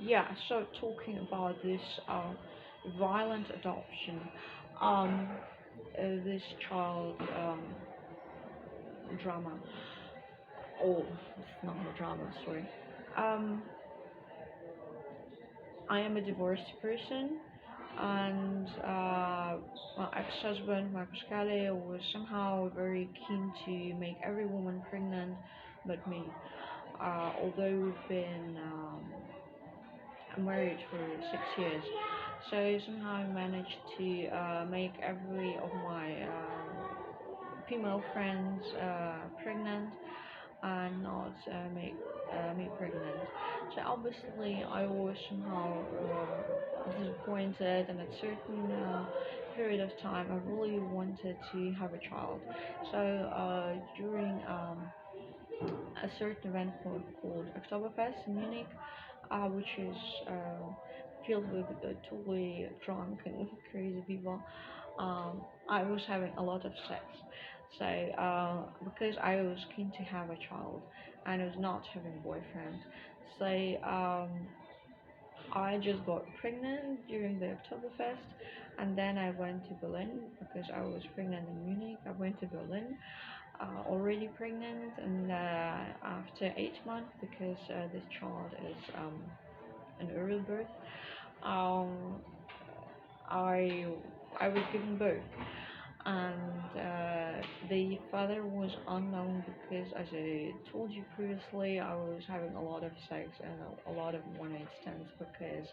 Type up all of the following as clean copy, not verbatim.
Yeah, so talking about this violent adoption, um, this child drama. Oh, it's not a drama, sorry. Um, I am a divorced person, and my ex-husband, my Pascale, was somehow very keen to make every woman pregnant but me. Although we've been married for 6 years, so somehow I managed to make every of my female friends pregnant and not make me pregnant. So obviously I was somehow disappointed, and at certain period of time I really wanted to have a child. So during a certain event called Oktoberfest in Munich, which is filled with totally drunk and crazy people. I was having a lot of sex. So because I was keen to have a child and I was not having a boyfriend, so I just got pregnant during the Oktoberfest, and then I went to Berlin because I was pregnant in Munich. I went to Berlin, already pregnant, and after 8 months, because this child is an early birth, um, I I was giving birth, and the father was unknown because, as I told you previously, I was having a lot of sex and a lot of one-night stands because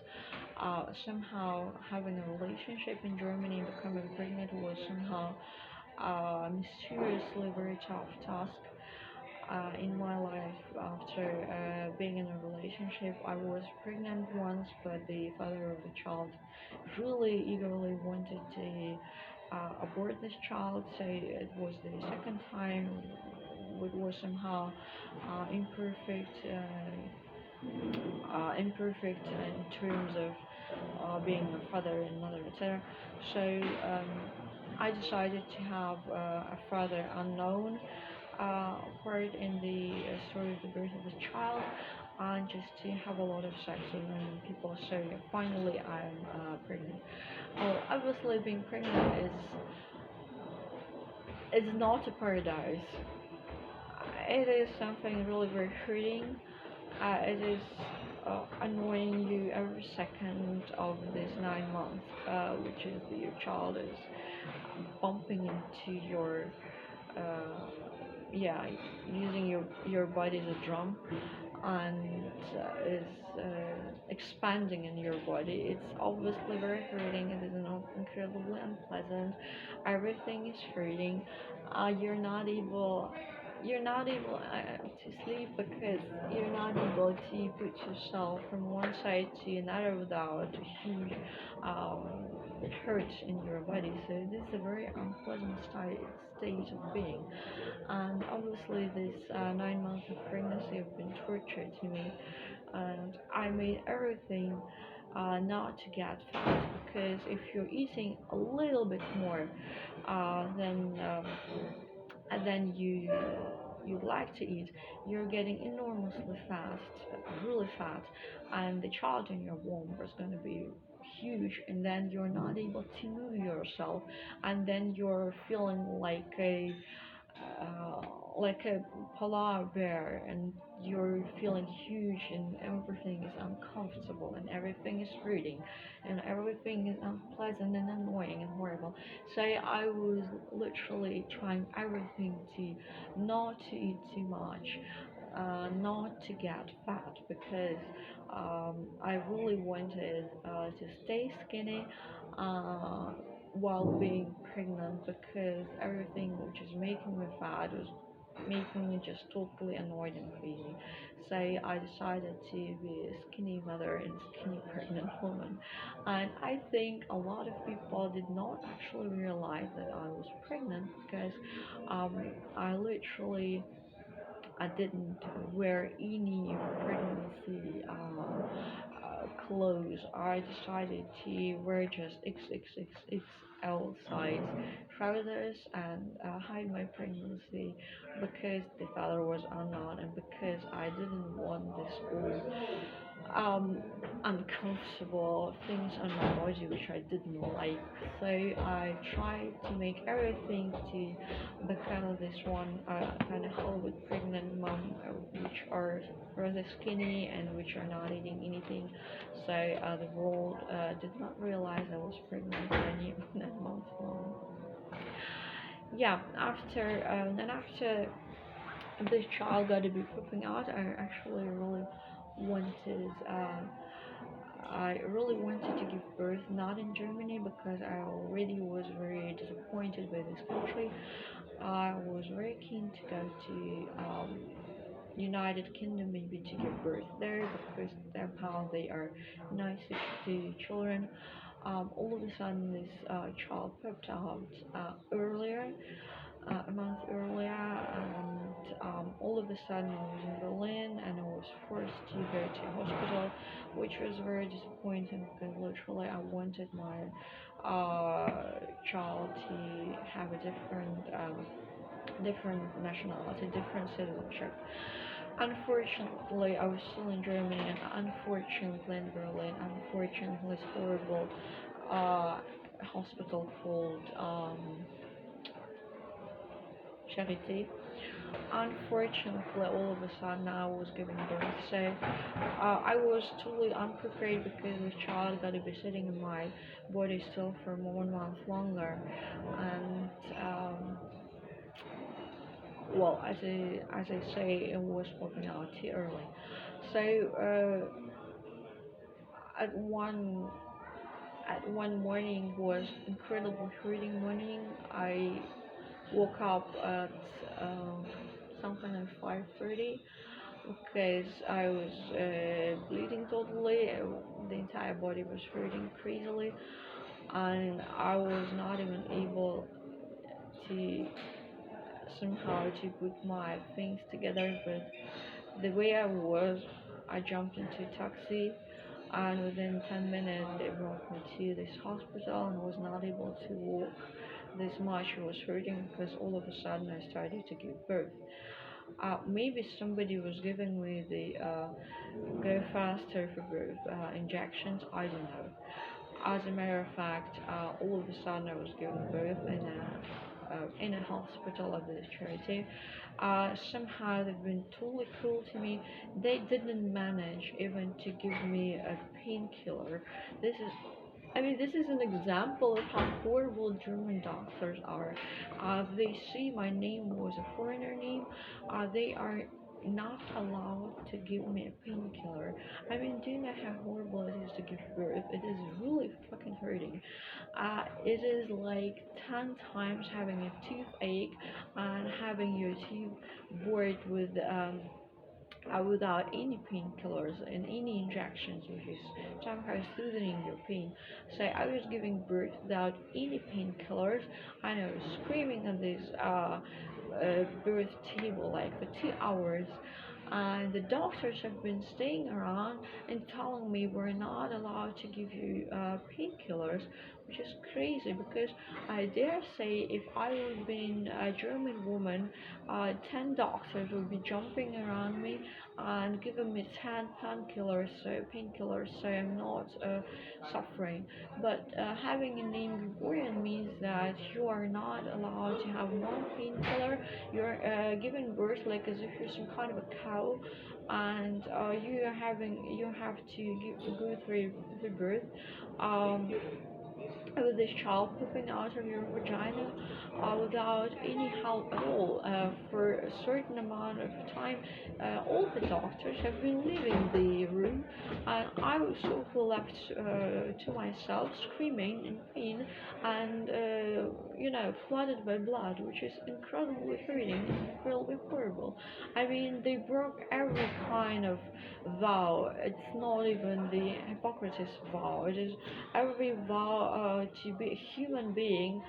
somehow having a relationship in Germany and becoming pregnant was somehow mysteriously very tough task in my life. After being in a relationship, I was pregnant once, but the father of the child really eagerly wanted to abort this child. So it was the second time. It was somehow imperfect, imperfect in terms of being a father and mother, etc. So I decided to have a father unknown part in the story of the birth of the child, and just to have a lot of sex with random people. So finally, I'm pregnant. Well, obviously, being pregnant is not a paradise. It is something really very hurting. It is annoying you every second of this 9 months, which is your child is bumping into your uh, yeah, using your body as a drum, and is expanding in your body. It's obviously very hurting. It is incredibly unpleasant. Everything is hurting. You're not able. You're not able to sleep because you're not able to put yourself from one side to another without a huge um, hurt in your body. So this is a very unpleasant state of being. And obviously, this 9 months of pregnancy have been torture to me, and I made everything not to get fat, because if you're eating a little bit more than than you like to eat, you're getting enormously fast, really fat, and the child in your womb is going to be huge, and then you're not able to move yourself, and then you're feeling uh, like a polar bear, and you're feeling huge, and everything is uncomfortable, and everything is hurting, and everything is unpleasant and annoying and horrible. So I was literally trying everything to not to eat too much, not to get fat, because I really wanted to stay skinny uh, while being pregnant, because everything which is making me fat was making me just totally annoyed and crazy. So I decided to be a skinny mother and skinny pregnant woman. And I think a lot of people did not actually realize that I was pregnant, because um, I literally I didn't wear any pregnancy clothes. I decided to wear just XXXXL size trousers and hide my pregnancy, because the father was unknown, and because I didn't want this all uncomfortable things on my body which I didn't like. So I tried to make everything to become this one kind of Hollywood pregnant mom, which are rather skinny and which are not eating anything. So the world did not realize I was pregnant for 9 months long. Yeah, after this child got to be pooping out, wanted uh, I really wanted to give birth not in Germany because I already was very disappointed by this country. I was very keen to go to United Kingdom maybe to give birth there because somehow they are nicer to children. All of a sudden, this child popped out a month earlier, and all of a sudden I was in Berlin and I was forced to go to hospital, which was very disappointing because literally I wanted my child to have a different nationality, different citizenship. Unfortunately, I was still in Germany, and unfortunately in Berlin, unfortunately, this horrible hospital called Charité. Unfortunately, all of a sudden I was giving birth, so I was totally unprepared because the child got to be sitting in my body still for 1 month longer, and well, as I say, it was popping out too early. So at one morning was incredibly hurting morning. I woke up at something like 5:30 because I was bleeding totally. The entire body was hurting crazily, and I was not even able to somehow to put my things together. But the way I jumped into a taxi, and within 10 minutes they brought me to this hospital, and I was not able to walk this much. I was hurting because all of a sudden I started to give birth. Maybe somebody was giving me the go faster for birth injections. I don't know. As a matter of fact, all of a sudden I was giving birth in a hospital of this charity. Somehow they've been totally cruel to me. They didn't manage even to give me a painkiller. This is this is an example of how horrible German doctors are. They see my name was a foreigner name. They are not allowed to give me a painkiller. Do you know how horrible it is to give birth? It is really fucking hurting. It is like 10 times having a toothache and having your teeth bored with without any painkillers and any injections, which is somehow soothing your pain. So I was giving birth without any painkillers, and I was screaming at this birth table like for 2 hours. And the doctors have been staying around and telling me we're not allowed to give you painkillers, which is crazy because I dare say if I would have been a German woman, 10 doctors would be jumping around me and giving me 10 painkillers, so I'm not suffering. But having a name Grigorian means that you are not allowed to have one painkiller. You're giving birth like as if you're some kind of a cow, and you have to go through the birth. Um, with this child pooping out of your vagina without any help at all for a certain amount of time. All the doctors have been leaving the room, and I was so left to myself, screaming in pain and flooded by blood, which is incredibly hurting and incredibly horrible. They broke every kind of vow. It's not even the Hippocrates vow. It is every vow to be a human being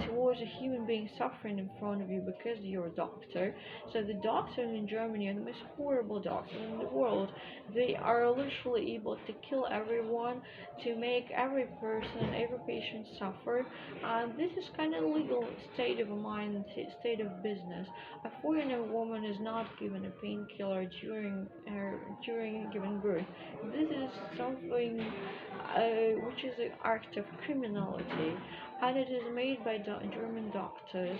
towards a human being suffering in front of you because you're a doctor. So the doctors in Germany are the most horrible doctors in the world. They are literally able to kill everyone, to make every person, every patient suffer. And this is kind of legal state of mind, state of business. A foreigner woman is not given a painkiller during giving birth. This is something which is an act of criminality, and it is made by German doctors.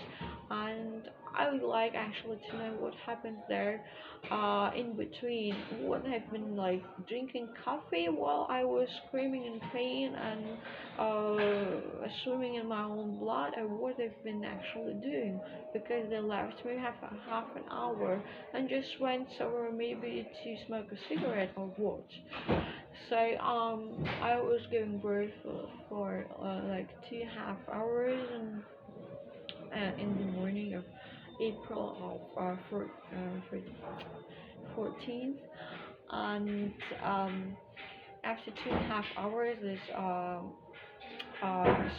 And I would like actually to know what happened there in between. What have been like drinking coffee while I was screaming in pain and swimming in my own blood, or what they've been actually doing, because they left me half an hour and just went somewhere maybe to smoke a cigarette or what. So I was giving birth for like 2.5 hours, and in the morning of April of 14th, and after 2.5 hours, this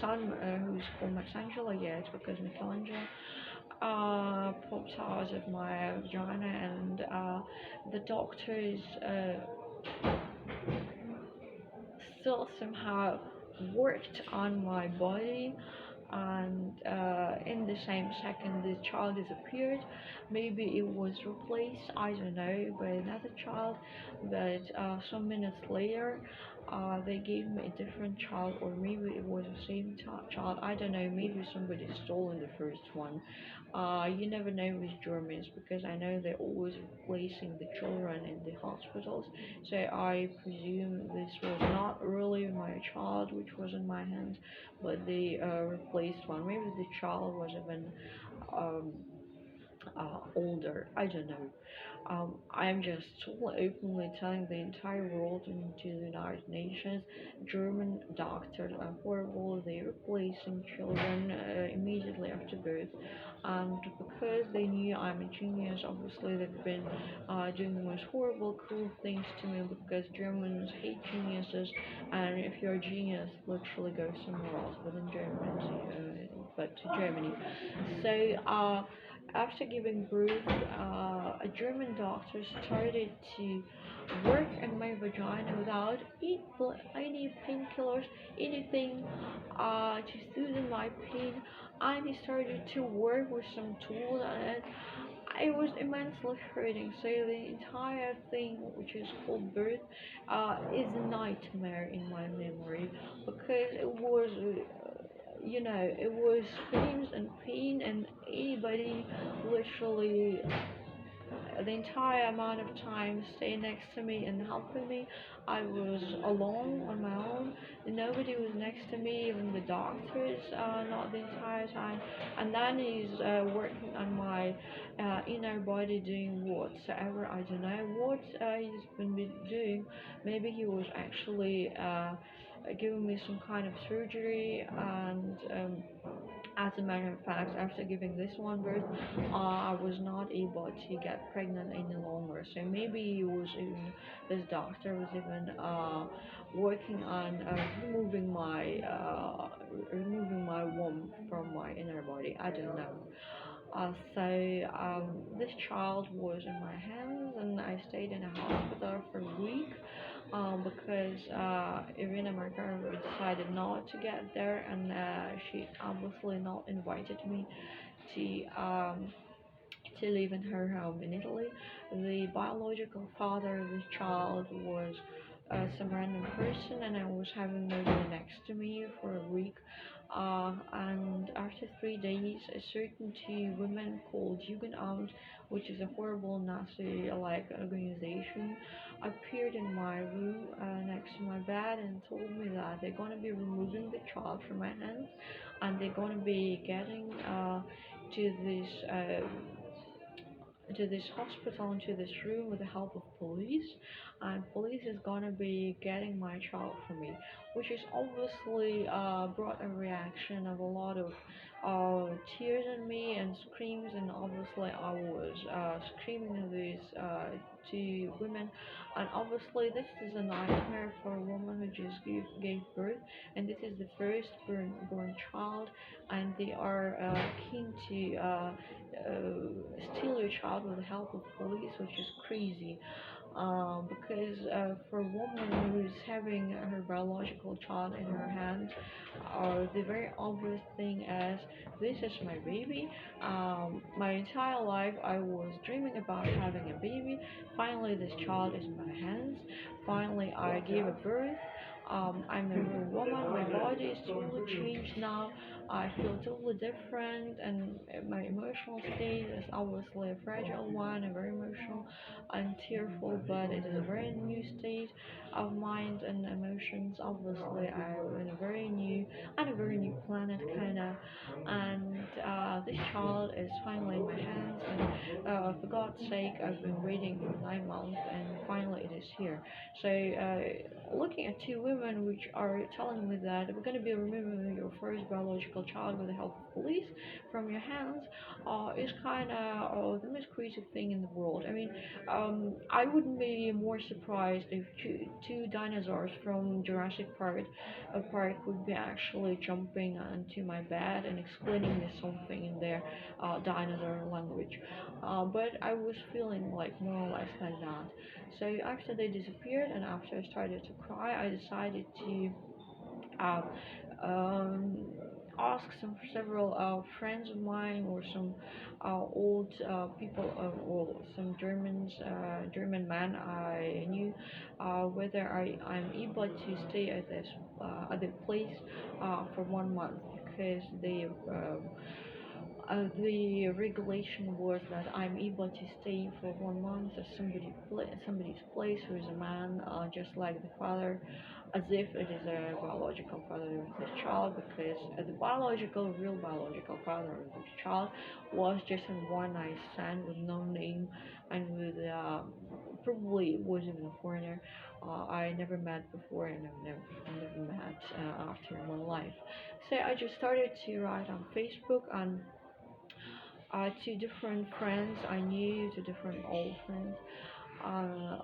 son, who's called Michelangelo, yeah, it's because Michelangelo, popped out of my vagina, and the doctors still somehow worked on my body, and in the same second the child disappeared. Maybe it was replaced, I don't know, by another child, but some minutes later they gave me a different child, or maybe it was the same child, I don't know, maybe somebody stolen the first one. You never know with Germans, because I know they're always replacing the children in the hospitals, so I presume this was not really my child which was in my hands, but they replaced one. Maybe the child was even um, older. I don't know. I'm just openly telling the entire world and to the United Nations, German doctors are horrible. They're replacing children immediately after birth, and because they knew I'm a genius, obviously they've been doing the most horrible, cruel things to me, because Germans hate geniuses, and if you're a genius, literally go somewhere else within Germany, but to Germany. So after giving birth, a German doctor started to work in my vagina without any painkillers, anything to soothe my pain, and he started to work with some tools, and it was immensely hurting. So the entire thing, which is called birth, is a nightmare in my memory, because it was it was screams and pain, and anybody literally the entire amount of time staying next to me and helping me. I was alone on my own. Nobody was next to me, even the doctors, not the entire time. And then he's working on my inner body, doing whatsoever. I don't know what he's been doing. Maybe he was actually giving me some kind of surgery, and as a matter of fact, after giving this one birth, I was not able to get pregnant any longer. So maybe this doctor was even working on removing my womb from my inner body. I don't know. This child was in my hands, and I stayed in a hospital for a week, because Irina, my girlfriend, decided not to get there, and she obviously not invited me to live in her home in Italy. The biological father of the child was some random person, and I was having nobody next to me for a week. And after 3 days, a certain two women called Jugendamt, which is a horrible Nazi-like organization, appeared in my room next to my bed and told me that they're going to be removing the child from my hands, and they're going to be getting to this to this hospital, into this room, with the help of police, and police is gonna be getting my child from me, which is obviously brought a reaction of a lot of tears on me and screams, and obviously I was screaming at these two women, and obviously this is a nightmare for a woman who just gave birth, and this is the first born child, and they are keen to steal your child with the help of police, which is crazy. Because for a woman who's having her biological child in her hands, the very obvious thing is this is my baby. My entire life I was dreaming about having a baby. Finally, this child is in my hands. Finally, I gave a birth. I'm a real woman. My body is totally changed now. I feel totally different, and my emotional state is obviously a fragile one, a very emotional and tearful, but it is a very new state of mind and emotions. Obviously, I'm in a very new and a very new planet, kinda, and this child is finally in my hands. And for God's sake, I've been waiting for 9 months, and finally it is here. So, looking at two women which are telling me that we're going to be removing your first biological child with the help of police from your hands, is kind of the most crazy thing in the world. I mean, I wouldn't be more surprised if two dinosaurs from Jurassic Park would be actually jumping onto my bed and explaining me something in their dinosaur language. But I was feeling like more or less like that. So after they disappeared and after I started to cry, I decided to uh, um, ask several friends of mine or some old people or some German man I knew, whether I'm able to stay at the place for 1 month, because the regulation was that I'm able to stay for 1 month at somebody's place who is a man, just like the father, as if it is a biological father of the child, because real biological father of the child was just in one night stand with no name, and with probably was even a foreigner. I never met before, and I've never met after in my life. So I just started to write on Facebook, and to different friends I knew, to different old friends,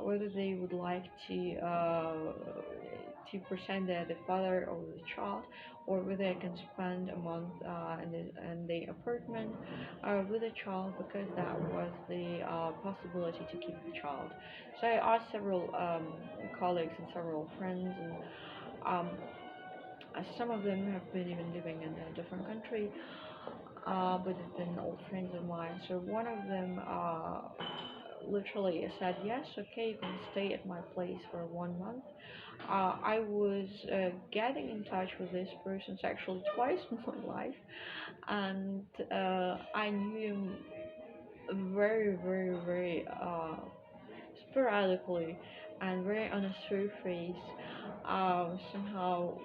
whether they would like to present the father of the child, or whether I can spend a month in the apartment with the child, because that was the possibility to keep the child. So I asked several colleagues and several friends, and um, some of them have been even living in a different country, but they've been old friends of mine. So one of them literally said, yes, okay, you can stay at my place for 1 month. I was getting in touch with this person actually twice in my life, and I knew him very, very, very sporadically and very on a surface, somehow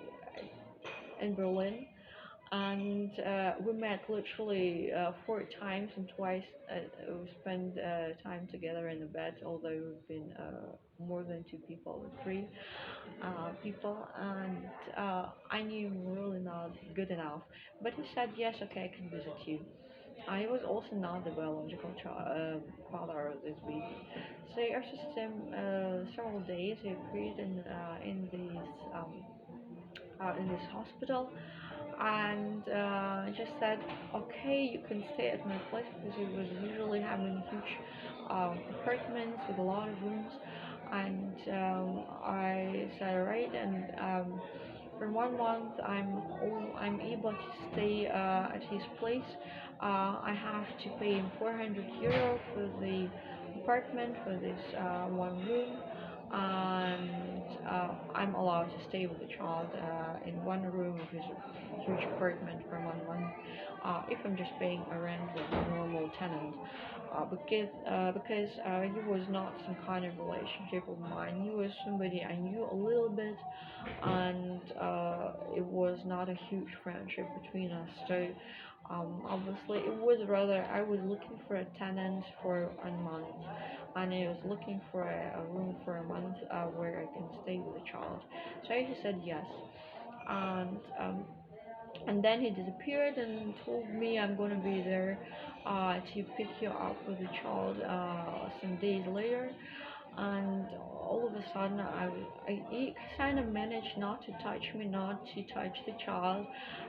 in Berlin, and we met literally 4 times, and twice we spent time together in the bed, although we've been more than two people, three people, and I knew him really not good enough. But he said, yes, okay, I can visit you. I was also not the biological father of this baby. So after several days, he appeared in this hospital, and just said, okay, you can stay at my place, because he was usually having huge apartments with a lot of rooms. And I said, alright, and for 1 month I'm able to stay at his place. I have to pay him 400 euro for the apartment, for this one room, and I'm allowed to stay with the child in one room of his huge apartment for 1 month, if I'm just paying a rent with a normal tenant. Because he was not some kind of relationship of mine. He was somebody I knew a little bit, and it was not a huge friendship between us. So obviously, it was rather I was looking for a tenant for a month, and I was looking for a room for a month where I can stay with a child. So he said yes, and And then he disappeared and told me I'm gonna be there to pick you up with the child some days later. And all of a sudden, he kind of managed not to touch me, not to touch the child,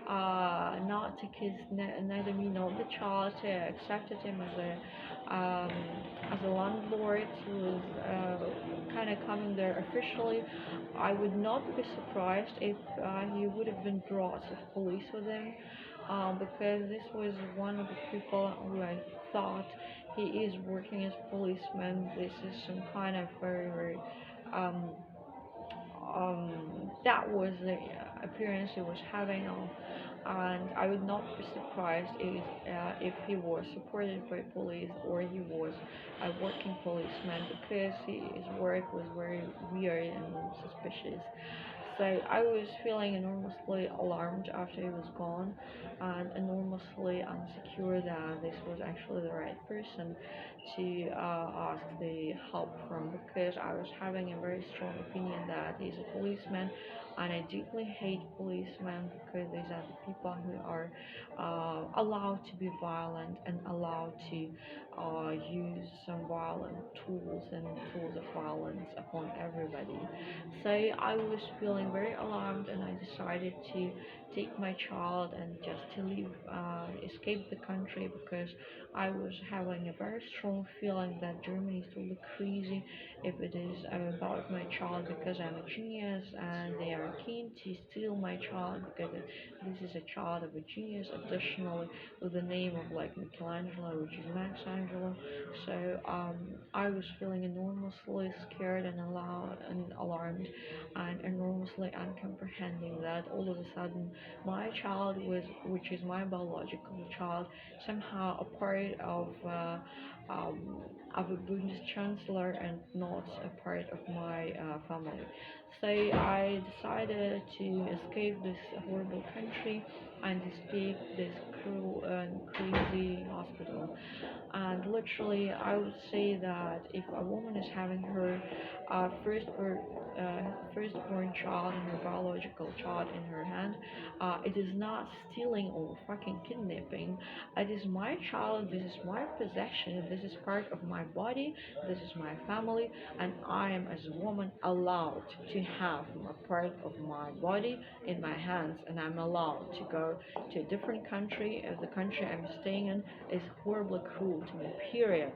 not to kiss neither me nor the child. So I accepted him as a landlord. He was kind of coming there officially. I would not be surprised if he would have been brought to police with him, because this was one of the people who I thought he is working as a policeman. This is some kind of very um, that was the appearance he was having on, and I would not be surprised if he was supported by police or he was a working policeman, because his work was very weird and suspicious. So I was feeling enormously alarmed after he was gone, and enormously insecure that this was actually the right person to ask the help from, because I was having a very strong opinion that he's a policeman, and I deeply hate policemen because these are the people who are allowed to be violent and allowed to use some violent tools and tools of violence upon everybody. So I was feeling very alarmed, and I decided to take my child and just to leave, escape the country, because I was having a very strong feeling that Germany is totally crazy if it is about my child, because I'm a genius and they are keen to steal my child because this is a child of a genius. Additionally, with the name of like Michelangelo, which is Max Angelo. So I was feeling enormously scared and alarmed and enormously uncomprehending that all of a sudden my child was, which is my biological child, somehow a part um, of a Bundeschancellor chancellor and not a part of my family. So I decided to escape this horrible country and escape this cruel and crazy hospital. And literally, I would say that if a woman is having her firstborn child and her biological child in her hand, it is not stealing or fucking kidnapping. It is my child, this is my possession, this is part of my body, this is my family, and I am, as a woman, allowed to have a part of my body in my hands, and I'm allowed to go to a different country if the country I'm staying in is horribly cruel to me, period.